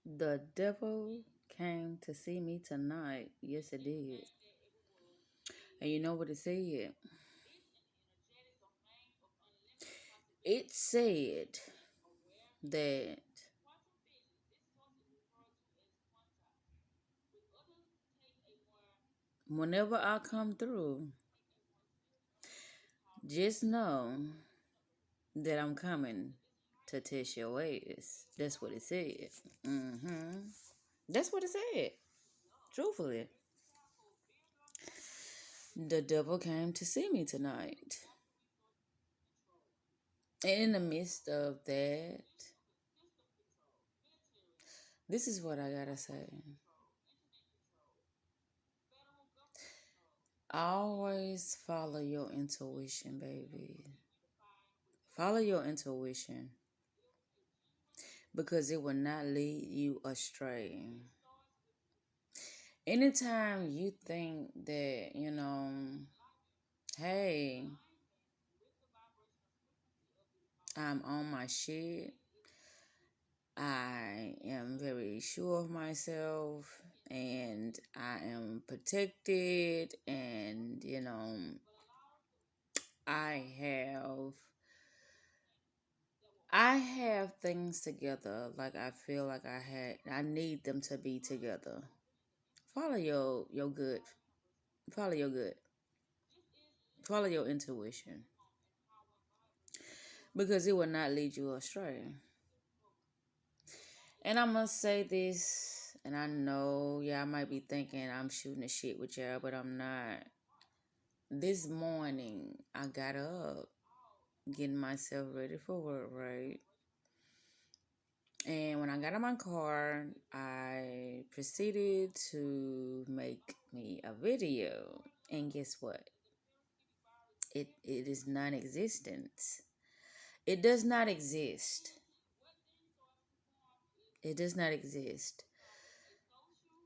The devil came to see me tonight. Yes, it did. And you know what it said? It said that whenever I come through, just know that I'm coming to test your ways. That's what it said. Mm-hmm. That's what it said. Truthfully. The devil came to see me tonight. And in the midst of that, this is what I gotta say. Always follow your intuition, baby. Follow your intuition because it will not lead you astray. Anytime you think that, hey, I'm on my shit, I am very sure of myself, and I am protected, and, I have I have things together like I feel like I need them to be together. Follow your good. Follow your good. Follow your intuition because it will not lead you astray. And I must say this, and I know y'all might be thinking I'm shooting the shit with y'all, but I'm not. This morning I got up, getting myself ready for work, right? And when I got in my car, I proceeded to make me a video. And guess what? It is non-existent. It does not exist. It does not exist.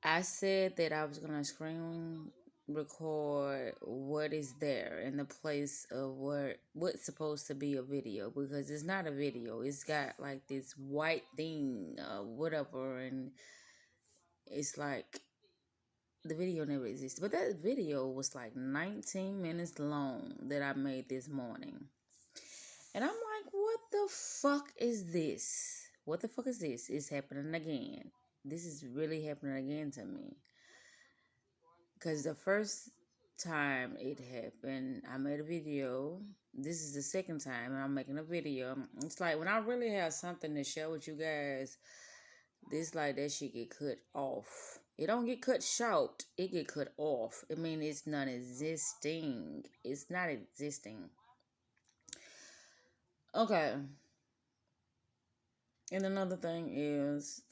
I said that I was gonna screen record what is there in the place of what's supposed to be a video because it's not a video. It's got like this white thing, whatever, and it's like the video never existed. But that video was like 19 minutes long that I made this morning. And I'm like, what the fuck is this? What the fuck is this? It's happening again. This is really happening again to me. Because the first time it happened, I made a video. This is the second time and I'm making a video. It's like when I really have something to share with you guys, this like that shit get cut off. It don't get cut short. It get cut off. I mean, it's non-existing. It's not existing. Okay. And another thing is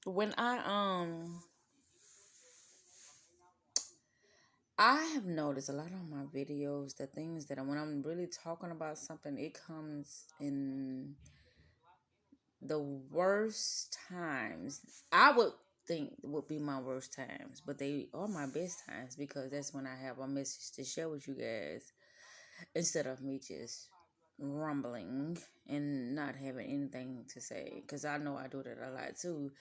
when I have noticed a lot of my videos, the things that when I'm really talking about something, it comes in the worst times. I would think would be my worst times, but they are my best times because that's when I have a message to share with you guys instead of me just rumbling and not having anything to say. Because I know I do that a lot too.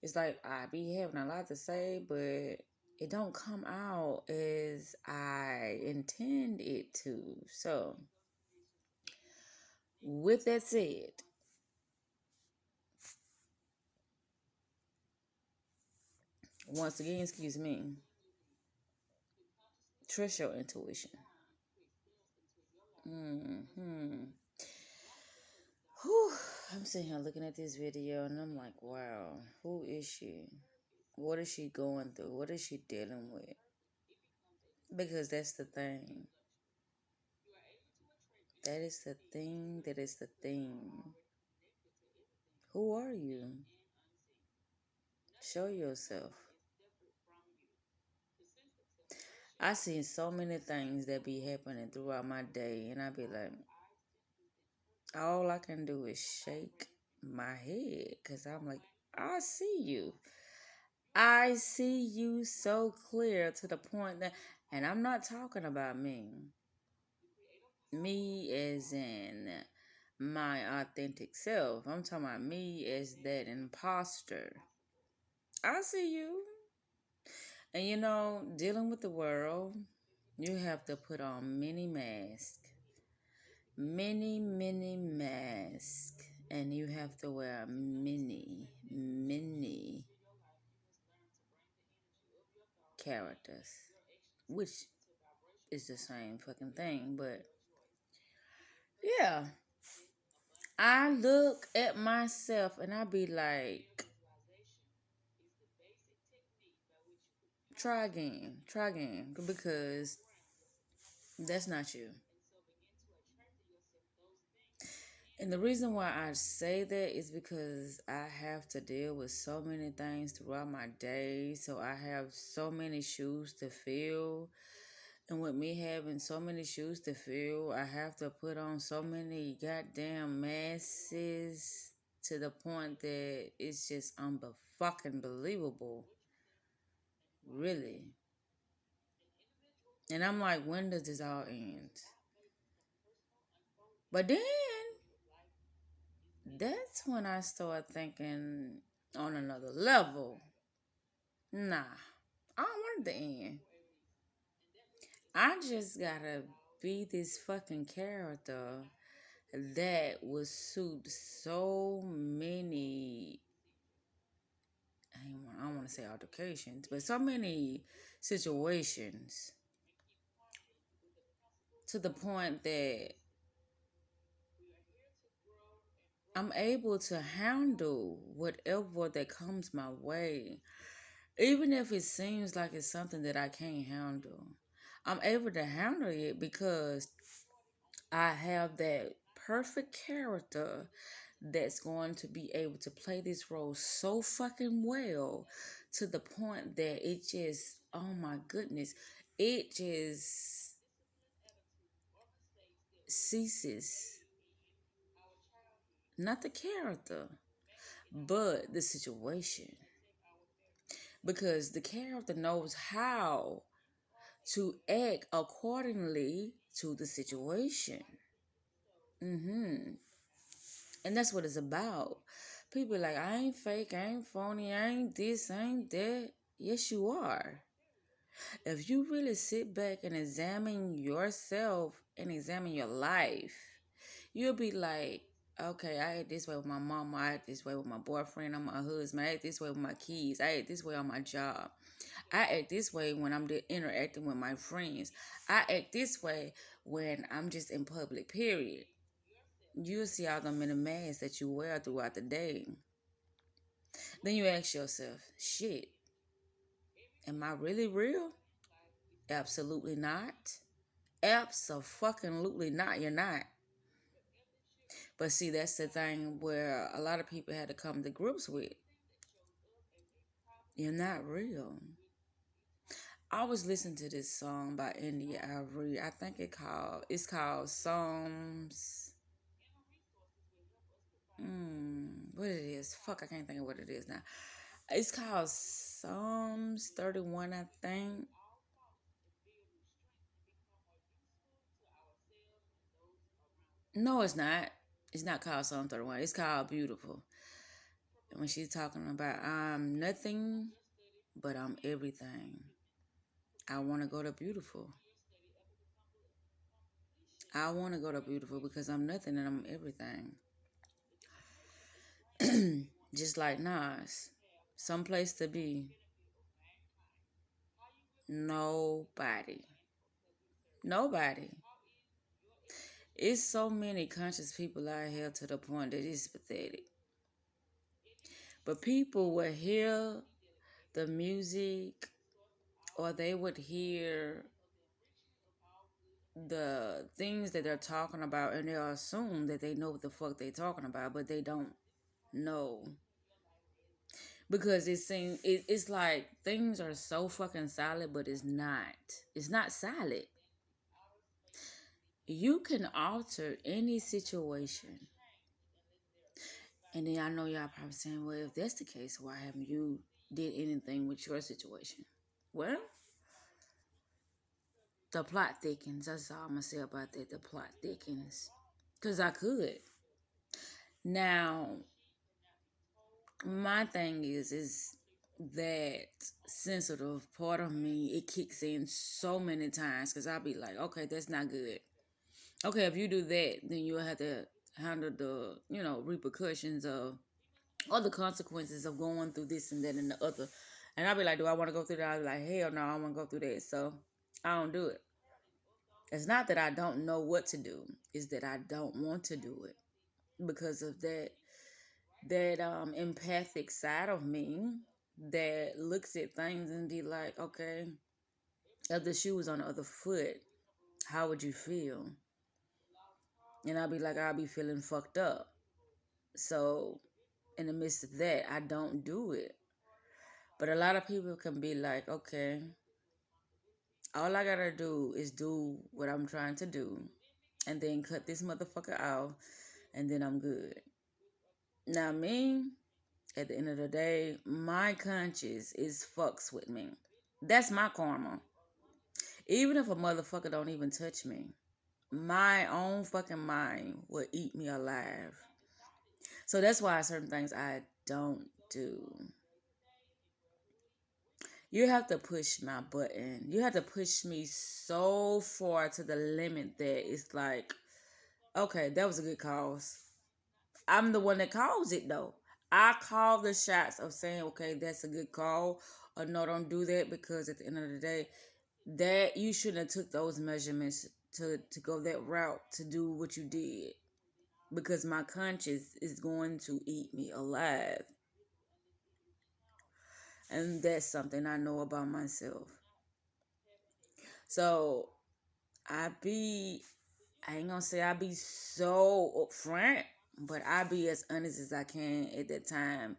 It's like I be having a lot to say, but it don't come out as I intend it to. So, with that said, once again, excuse me, trust your intuition. Hmm. Whew. I'm sitting here looking at this video and I'm like, wow, who is she? What is she going through? What is she dealing with? Because that's the thing. That is the thing. That is the thing. Who are you? Show yourself. I seen so many things that be happening throughout my day, and I be like, all I can do is shake my head because I'm like, I see you. I see you so clear to the point that, and I'm not talking about me. Me as in my authentic self. I'm talking about me as that imposter. I see you. And dealing with the world, you have to put on many masks. Many, many masks. And you have to wear many, many characters. Which is the same fucking thing. But yeah, I look at myself and I be like, try again, because that's not you. And the reason why I say that is because I have to deal with so many things throughout my day. So I have so many shoes to fill. And with me having so many shoes to fill, I have to put on so many goddamn masses to the point that it's just fucking believable. Really. And I'm like, when does this all end? But then that's when I start thinking on another level. Nah, I don't want it to end. I just gotta be this fucking character that will suit so many. I don't want to say altercations, but so many situations to the point that I'm able to handle whatever that comes my way. Even if it seems like it's something that I can't handle, I'm able to handle it because I have that perfect character that's going to be able to play this role so fucking well to the point that it just, oh my goodness, it just ceases. Not the character, but the situation. Because the character knows how to act accordingly to the situation. And that's what it's about. People like, I ain't fake, I ain't phony, I ain't this, I ain't that. Yes, you are. If you really sit back and examine yourself and examine your life, you'll be like, okay, I act this way with my mom, I act this way with my boyfriend, I'm my husband, I act this way with my kids, I act this way on my job. I act this way when I'm interacting with my friends. I act this way when I'm just in public, period. You'll see all the many masks that you wear throughout the day. Then you ask yourself, shit, am I really real? Absolutely not. Absolutely not. You're not. But see, that's the thing where a lot of people had to come to grips with. You're not real. I was listening to this song by India Ivory. I think it's called Psalms. What it is? Fuck, I can't think of what it is now. It's called Psalms 31, I think. No, it's not. It's not called Psalm 31. It's called Beautiful. And when she's talking about I'm nothing, but I'm everything. I want to go to Beautiful. I want to go to Beautiful because I'm nothing and I'm everything. Just like Nas. Some place to be. Nobody. Nobody. It's so many conscious people out here to the point that it's pathetic. But people will hear the music or they would hear the things that they're talking about and they'll assume that they know what the fuck they're talking about, but they don't know. Because it's like things are so fucking solid, but it's not. It's not solid. You can alter any situation. And then I know y'all probably saying, well, if that's the case, why haven't you did anything with your situation? Well, the plot thickens. That's all I'm gonna say about that. The plot thickens. Cause I could. Now, my thing is that sensitive part of me, it kicks in so many times because I'll be like, okay, that's not good. Okay, if you do that, then you'll have to handle the, repercussions of or the consequences of going through this and that and the other. And I'll be like, do I want to go through that? I'll be like, hell no, I don't want to go through that. So I don't do it. It's not that I don't know what to do, it's that I don't want to do it because of that empathic side of me that looks at things and be like, okay, if the shoe was on the other foot, how would you feel? And I'll be like, I'll be feeling fucked up. So in the midst of that, I don't do it. But a lot of people can be like, okay, all I gotta do is do what I'm trying to do and then cut this motherfucker off and then I'm good. Now, me, at the end of the day, my conscience is fucks with me. That's my karma. Even if a motherfucker don't even touch me, my own fucking mind will eat me alive. So that's why certain things I don't do. You have to push my button. You have to push me so far to the limit that it's like, okay, that was a good cause. I'm the one that calls it though. I call the shots of saying, okay, that's a good call, or no, don't do that because at the end of the day, that you shouldn't have took those measurements to go that route to do what you did because my conscience is going to eat me alive. And that's something I know about myself. So I ain't gonna say I be so upfront, but I be as honest as I can at that time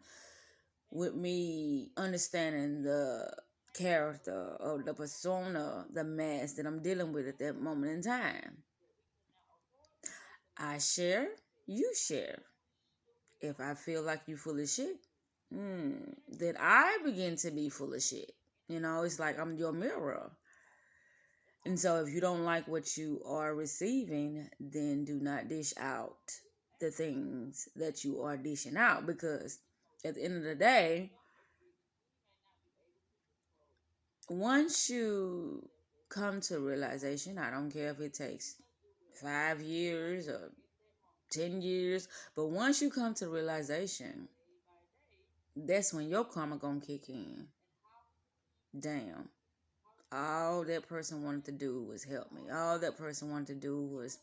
with me understanding the character or the persona, the mask that I'm dealing with at that moment in time. I share, you share. If I feel like you full of shit, then I begin to be full of shit. It's like I'm your mirror. And so if you don't like what you are receiving, then do not dish out the things that you are dishing out because at the end of the day, once you come to realization, I don't care if it takes 5 years or 10 years, but once you come to realization, that's when your karma gonna kick in. Damn. All that person wanted to do was help me. All that person wanted to do was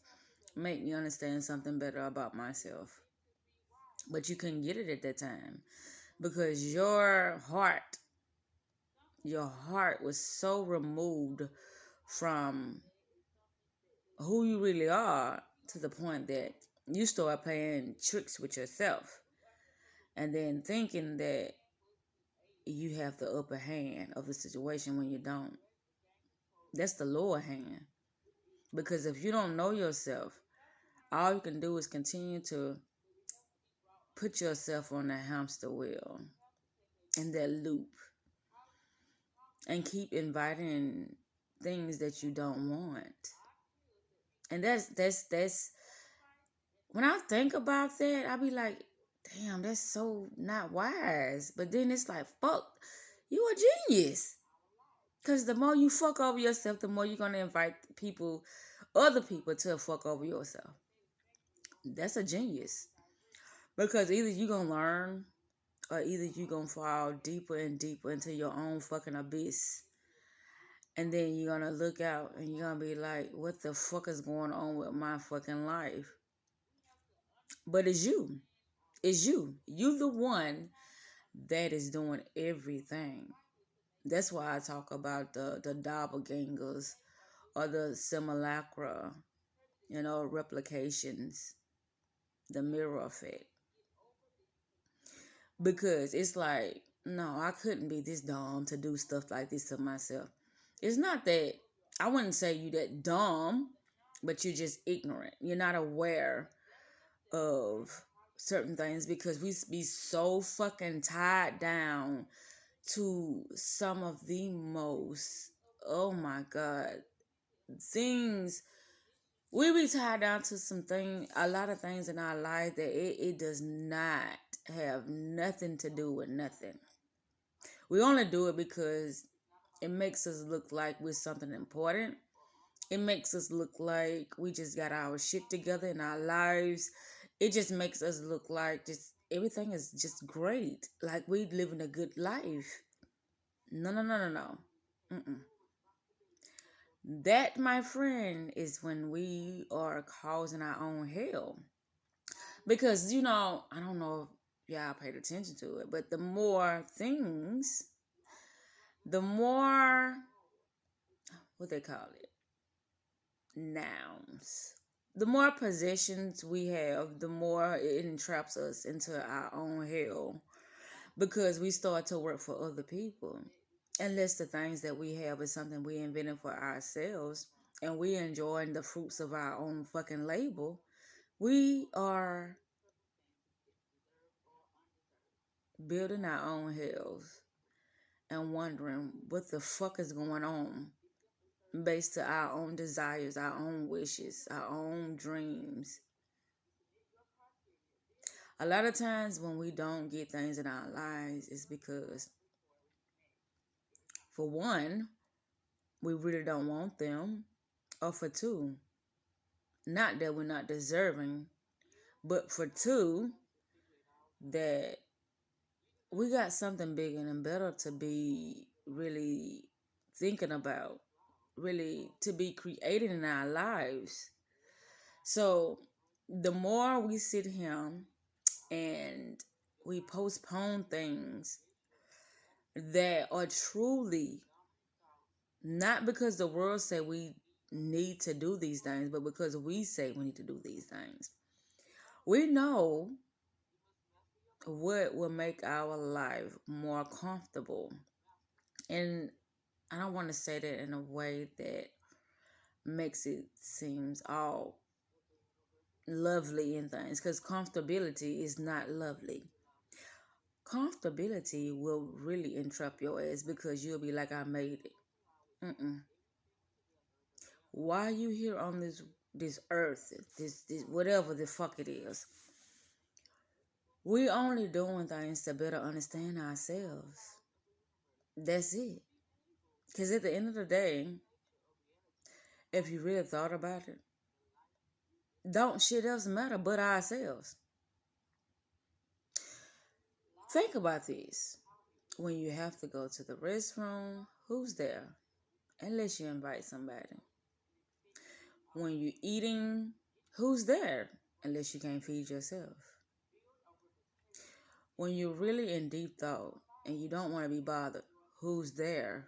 make me understand something better about myself. But you couldn't get it at that time because your heart was so removed from who you really are to the point that you start playing tricks with yourself and then thinking that you have the upper hand of the situation when you don't. That's the lower hand. Because if you don't know yourself, all you can do is continue to put yourself on that hamster wheel in that loop and keep inviting things that you don't want. And that's when I think about that, I be like, damn, that's so not wise. But then it's like, fuck, you a genius. Because the more you fuck over yourself, the more you're going to invite other people to fuck over yourself. That's a genius. Because either you're going to learn or either you're going to fall deeper and deeper into your own fucking abyss. And then you're going to look out and you're going to be like, what the fuck is going on with my fucking life? But it's you. It's you. You the one that is doing everything. That's why I talk about the doppelgangers or the simulacra, replications, the mirror effect. Because it's like, no, I couldn't be this dumb to do stuff like this to myself. It's not that, I wouldn't say you that dumb, but you're just ignorant. You're not aware of certain things because we be so fucking tied down to some of the most, oh my God, things We be tied down to some thing, a lot of things in our life that it does not have nothing to do with nothing. We only do it because it makes us look like we're something important. It makes us look like we just got our shit together in our lives. It just makes us look like just everything is just great. Like we living a good life. No, no, no, no, no. Mm-mm. That, my friend, is when we are causing our own hell. Because, I don't know if y'all paid attention to it, but the more things, the more, what they call it, nouns. The more possessions we have, the more it entraps us into our own hell because we start to work for other people. Unless the things that we have is something we invented for ourselves and we enjoying the fruits of our own fucking labor, we are building our own hells and wondering what the fuck is going on based to our own desires, our own wishes, our own dreams. A lot of times when we don't get things in our lives, it's because, for one, we really don't want them, or for two, not that we're not deserving, but for two, that we got something bigger and better to be really thinking about, really to be creating in our lives. So the more we sit here and we postpone things that are truly not because the world say we need to do these things, but because we say we need to do these things. We know what will make our life more comfortable. And I don't want to say that in a way that makes it seems all lovely and things, because comfortability is not lovely. Comfortability will really entrap your ass because you'll be like, I made it. Mm-mm. Why you here on this earth, this whatever the fuck it is? We only doing things to better understand ourselves. That's it. Because at the end of the day, if you really thought about it, don't shit else matter but ourselves. Think about this. When you have to go to the restroom, who's there? Unless you invite somebody. When you're eating, who's there? Unless you can't feed yourself. When you're really in deep thought and you don't want to be bothered, who's there?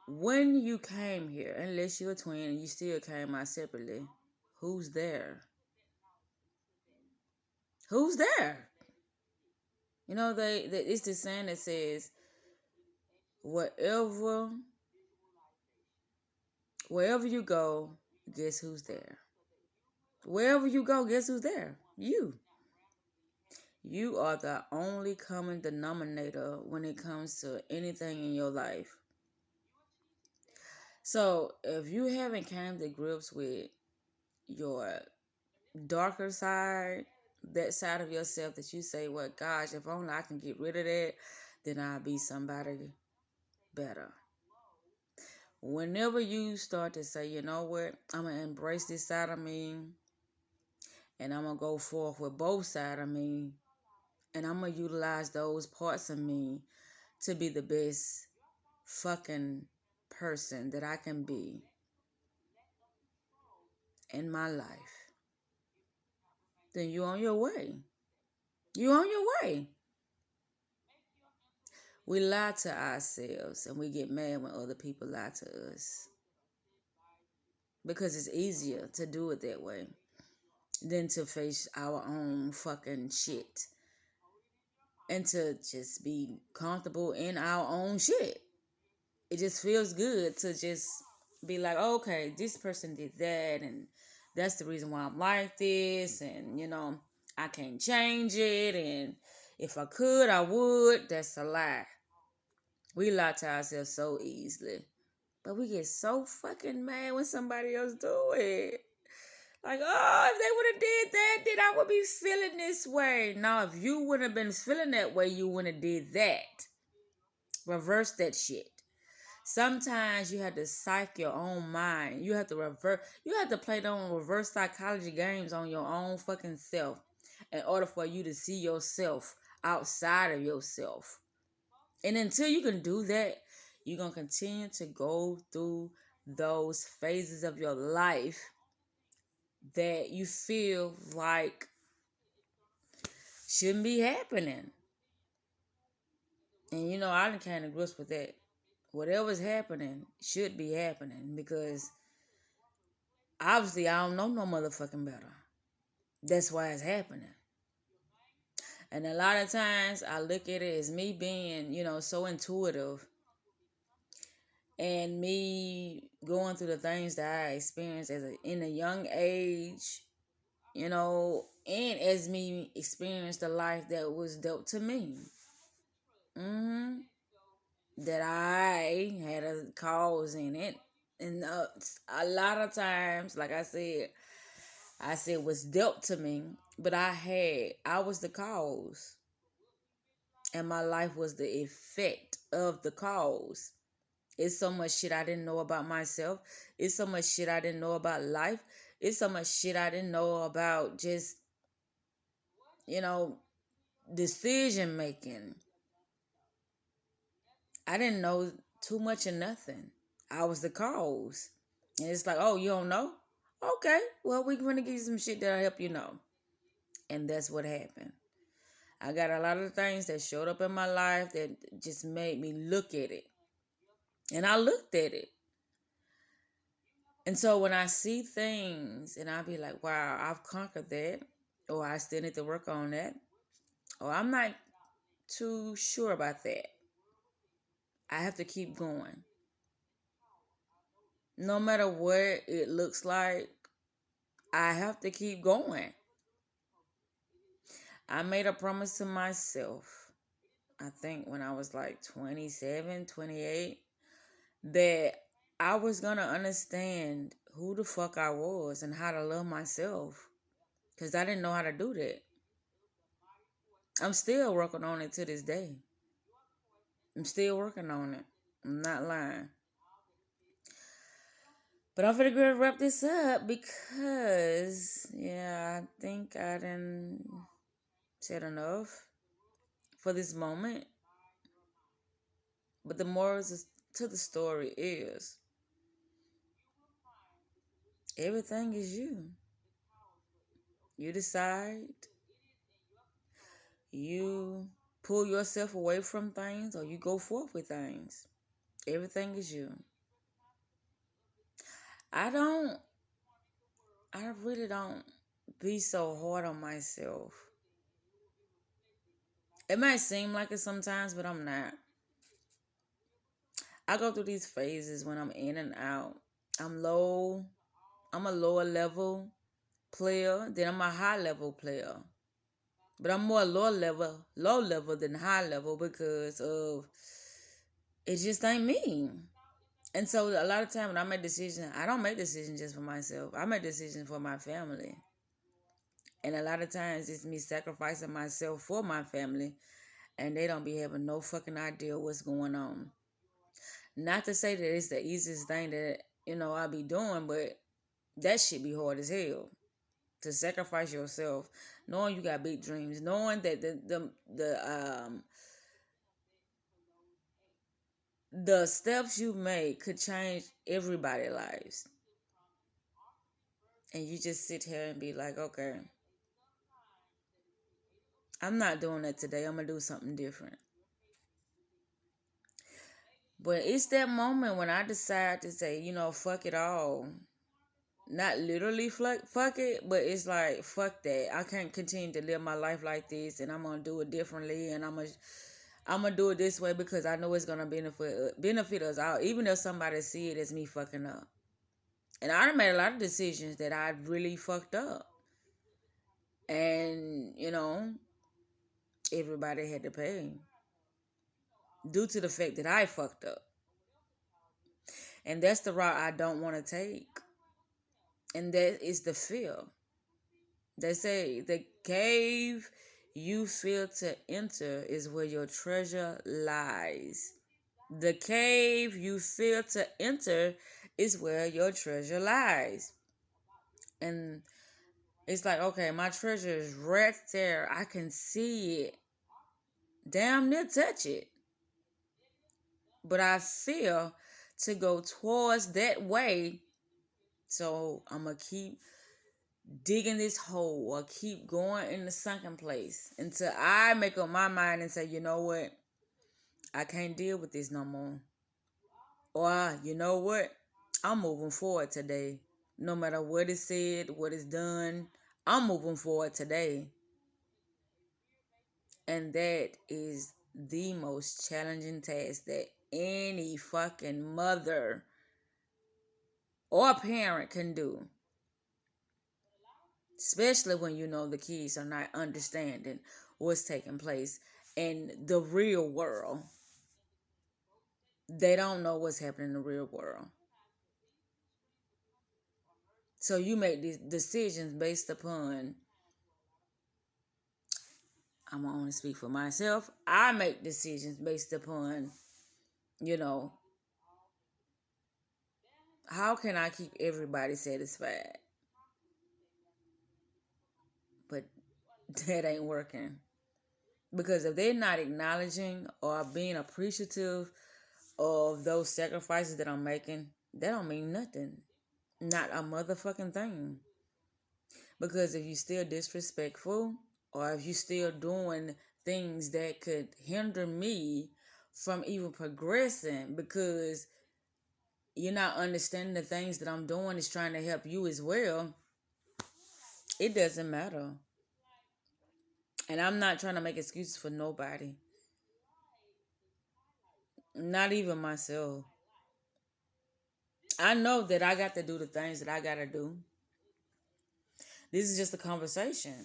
When you came here, unless you're a twin and you still came out separately, who's there? Who's there? It's the saying that says, wherever wherever you go, guess who's there? Wherever you go, guess who's there? You. You are the only common denominator when it comes to anything in your life. So if you haven't come to grips with your darker side, that side of yourself that you say, well, gosh, if only I can get rid of that, then I'll be somebody better. Whenever you start to say, you know what, I'm going to embrace this side of me and I'm going to go forth with both sides of me and I'm going to utilize those parts of me to be the best fucking person that I can be in my life, then you on your way. You on your way. We lie to ourselves and we get mad when other people lie to us because it's easier to do it that way than to face our own fucking shit and to just be comfortable in our own shit. It just feels good to just be like, okay, this person did that and that's the reason why I'm like this, and I can't change it, and if I could I would. That's a lie. We lie to ourselves so easily. But we get so fucking mad when somebody else do it. Like, oh, if they would have did that, then I would be feeling this way. Now, if you wouldn't have been feeling that way, you wouldn't have did that. Reverse that shit. Sometimes you have to psych your own mind. You have to you have to play them reverse psychology games on your own fucking self in order for you to see yourself outside of yourself. And until you can do that, you're going to continue to go through those phases of your life that you feel like shouldn't be happening. And I done kind of grasp with that. Whatever's happening should be happening because obviously I don't know no motherfucking better. That's why it's happening. And a lot of times I look at it as me being, so intuitive and me going through the things that I experienced in a young age, and as me experience the life that was dealt to me. That I had a cause in it. And a lot of times, like I said was dealt to me, but I was the cause. And my life was the effect of the cause. It's so much shit I didn't know about myself. It's so much shit I didn't know about life. It's so much shit I didn't know about just, you know, decision making. I didn't know too much of nothing. I was the cause. And it's like, oh, you don't know? Okay, well, we're going to give you some shit that'll help you know. And that's what happened. I got a lot of things that showed up in my life that just made me look at it. And I looked at it. And so when I see things and I be like, wow, I've conquered that, or I still need to work on that, or I'm not too sure about that, I have to keep going. No matter what it looks like, I have to keep going. I made a promise to myself, I think when I was like 27, 28, that I was going to understand who the fuck I was and how to love myself. Because I didn't know how to do that. I'm still working on it to this day. I'm still working on it. I'm not lying. But I'm gonna go wrap this up because, yeah, I think I done said enough for this moment. But the moral to the story is everything is you. You decide. You pull yourself away from things or you go forth with things. Everything is you. I don't, I really don't be so hard on myself. It might seem like it sometimes, but I'm not. I go through these phases when I'm in and out. I'm low. I'm a lower level player. Then I'm a high level player. But I'm more low level than high level because of it just ain't me. And so a lot of time when I make decisions, I don't make decisions just for myself. I make decisions for my family. And a lot of times it's me sacrificing myself for my family. And they don't be having no fucking idea what's going on. Not to say that it's the easiest thing that, I'll be doing, but that shit be hard as hell. To sacrifice yourself, knowing you got big dreams, knowing that the steps you make could change everybody's lives. And you just sit here and be like, okay, I'm not doing that today. I'm going to do something different. But it's that moment when I decide to say, fuck it all. Not literally fuck it, but it's like, fuck that. I can't continue to live my life like this, and I'm going to do it differently, and I'm going to do it this way because I know it's going to benefit us out, even if somebody see it as me fucking up. And I done made a lot of decisions that I really fucked up. And, everybody had to pay due to the fact that I fucked up. And that's the route I don't want to take. And that is the fear. They say the cave you fear to enter is where your treasure lies. The cave you fear to enter is where your treasure lies. And it's like, okay, my treasure is right there. I can see it. Damn near touch it. But I fear to go towards that way. So I'm going to keep digging this hole or keep going in the sunken place until I make up my mind and say, you know what? I can't deal with this no more. Or, you know what? I'm moving forward today. No matter what is said, what is done, I'm moving forward today. And that is the most challenging task that any fucking mother or parent can do. Especially when you know the kids are not understanding what's taking place in the real world. They don't know what's happening in the real world. So you make these decisions based upon, I'm going to only speak for myself. I make decisions based upon, you know, how can I keep everybody satisfied? But that ain't working. Because if they're not acknowledging or being appreciative of those sacrifices that I'm making, that don't mean nothing. Not a motherfucking thing. Because if you still disrespectful or if you still doing things that could hinder me from even progressing because you're not understanding the things that I'm doing is trying to help you as well, it doesn't matter. And I'm not trying to make excuses for nobody. Not even myself. I know that I got to do the things that I got to do. This is just a conversation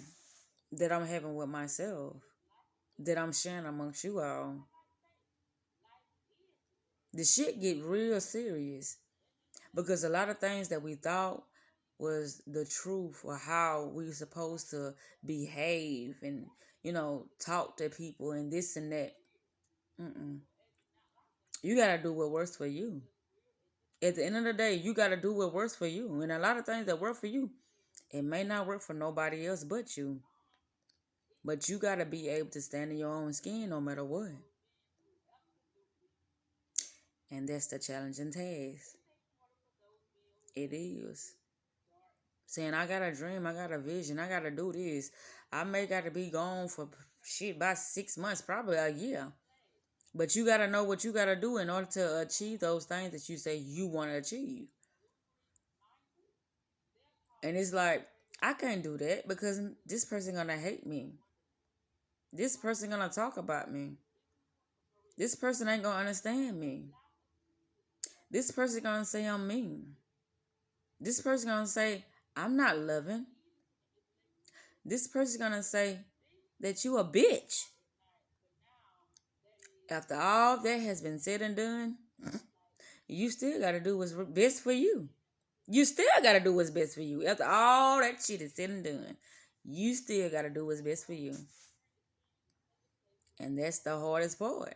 that I'm having with myself, that I'm sharing amongst you all. The shit get real serious because a lot of things that we thought was the truth or how we supposed to behave and, talk to people and this and that. Mm-mm. You got to do what works for you. At the end of the day, you got to do what works for you. And a lot of things that work for you, it may not work for nobody else but you. But you got to be able to stand in your own skin no matter what. And that's the challenging task. It is. Saying, I got a dream, I got a vision, I got to do this. I may got to be gone for shit by 6 months, probably a year. But you got to know what you got to do in order to achieve those things that you say you want to achieve. And it's like, I can't do that because this person going to hate me. This person going to talk about me. This person ain't going to understand me. This person going to say I'm mean. This person going to say I'm not loving. This person going to say that you a bitch. After all that has been said and done, you still got to do what's best for you. You still got to do what's best for you. After all that shit is said and done, you still got to do what's best for you. And that's the hardest part.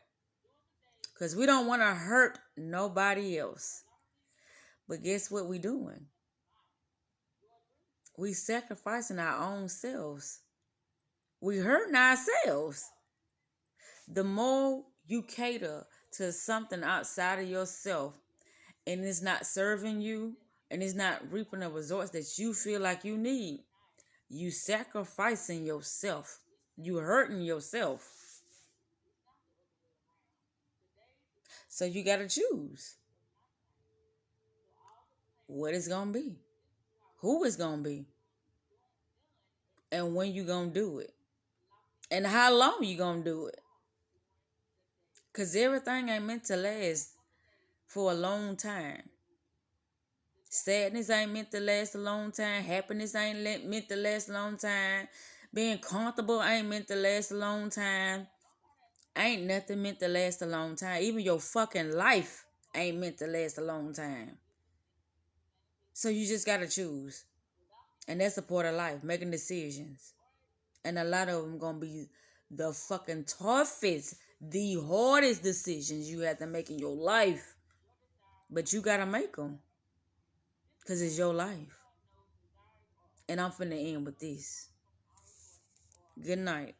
Because we don't want to hurt nobody else. But guess what we doing? We sacrificing our own selves. We hurting ourselves. The more you cater to something outside of yourself and it's not serving you and it's not reaping the results that you feel like you need, you sacrificing yourself. You hurting yourself. So you got to choose what it's going to be, who it's going to be, and when you going to do it, and how long you going to do it. Because everything ain't meant to last for a long time. Sadness ain't meant to last a long time. Happiness ain't meant to last a long time. Being comfortable ain't meant to last a long time. Ain't nothing meant to last a long time. Even your fucking life ain't meant to last a long time. So you just gotta choose. And that's a part of life, making decisions. And a lot of them gonna be the fucking toughest, the hardest decisions you have to make in your life. But you gotta make them. Because it's your life. And I'm finna end with this. Good night.